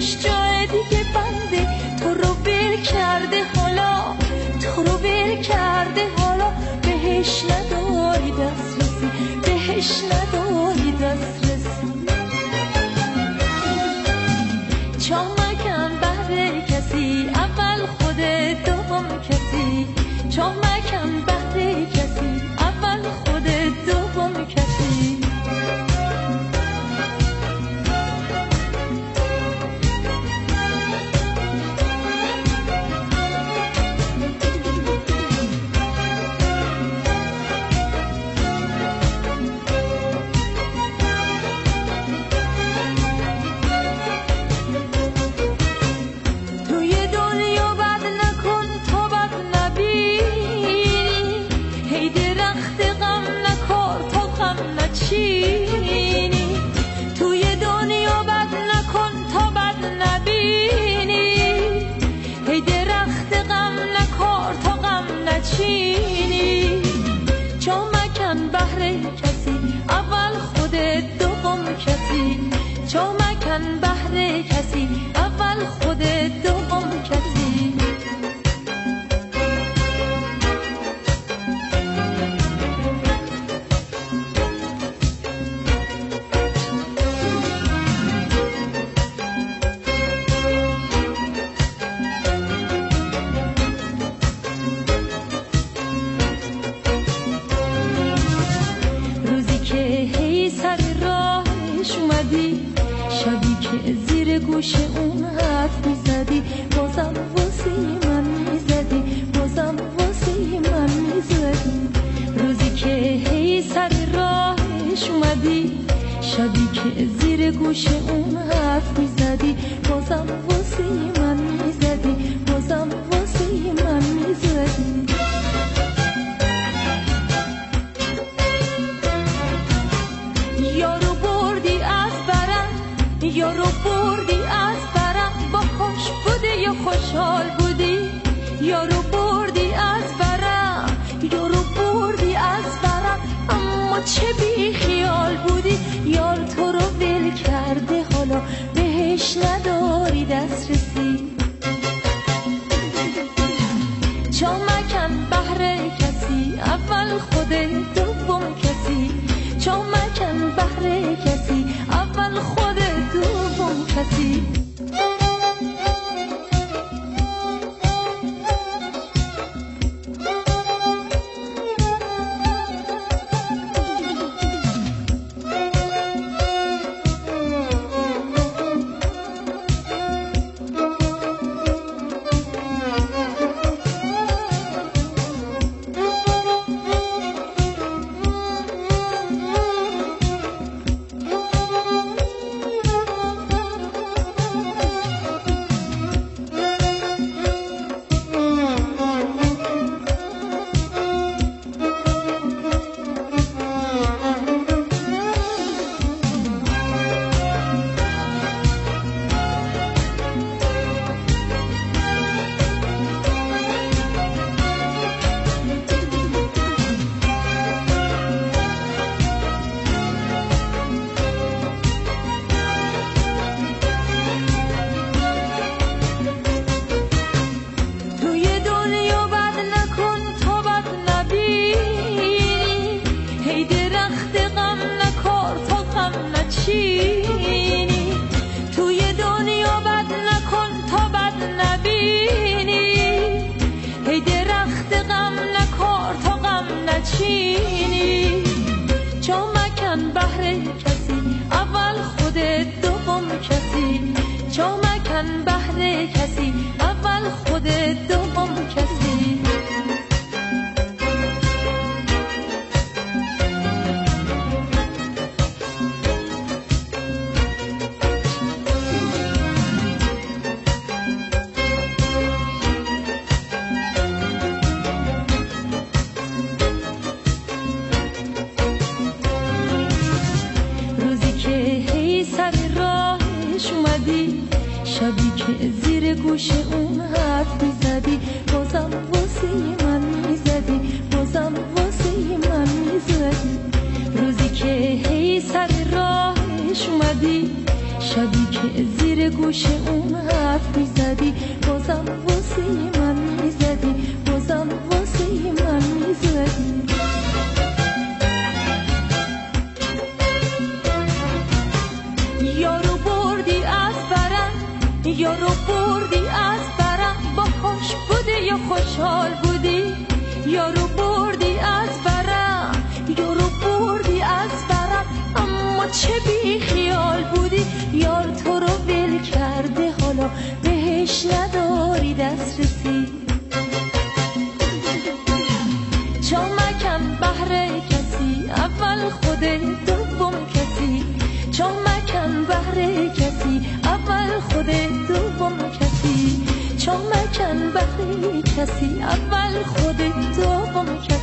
دلش جای دیگه بنده، تو رو ول کرده حالا، تو رو ول کرده حالا، بهش نداری دسترسی، بهش نداری دسترسی. چامکن بهر کسی، اول خودت دوم کسی، چامکن بهر کسی، اول خودت دوم کسی. چامکن بهر کسی، اول خودت دوم کسی. روزی که هی سر راهش اومدی، شبی که زیر گوش اون حرف میزدی، بازم واسه من میزدی، بازم واسه من میزدی. روزی که هی سر راهش اومدی، شبی که زیر گوش اون حرف میزدی، بازم واسه من میزدی، بازم واسه من میزدی. یارو بردی از برم، یارو بردی از برم، باهاش بودی یا خوشحال بودی؟ یارو بردی از برم، یارو بردی از برم، اما چه بی خیال بودی. یار تو رو ول کرده حالا، بهش نداری دسترسی. چامکن بهر کسی، اول خودت دوم کسی، چامکن بهر کسی، اول خودت دوم کسی. چامکن بهر کسی، اول خودت دوم کسی، چامکن بهر کسی، اول خودت دوم کسی. شبی که زیر گوش اون حرف میزدی، بازم واسه من میزدی، بازم واسه من میزدی. روزی که هی سر راهش اومدی، شبی که که زیر گوش اون حرف میزدی بازم واسه من میزدی بازم واسه من میزدی یارو بردی از برم یارو بردی از برم باهاش بودی یا خوشحال بودی یارو بردی از برم یارو بردی از برم اما چه بی خیال بودی یار تو رو ول کرده حالا بهش نداری دسترسی چامکن بهر کسی اول خودت دوم کسی چامکن بهر کسی اول خودت دوم کسی چامکن بهر کسی اول خودت دوم کسی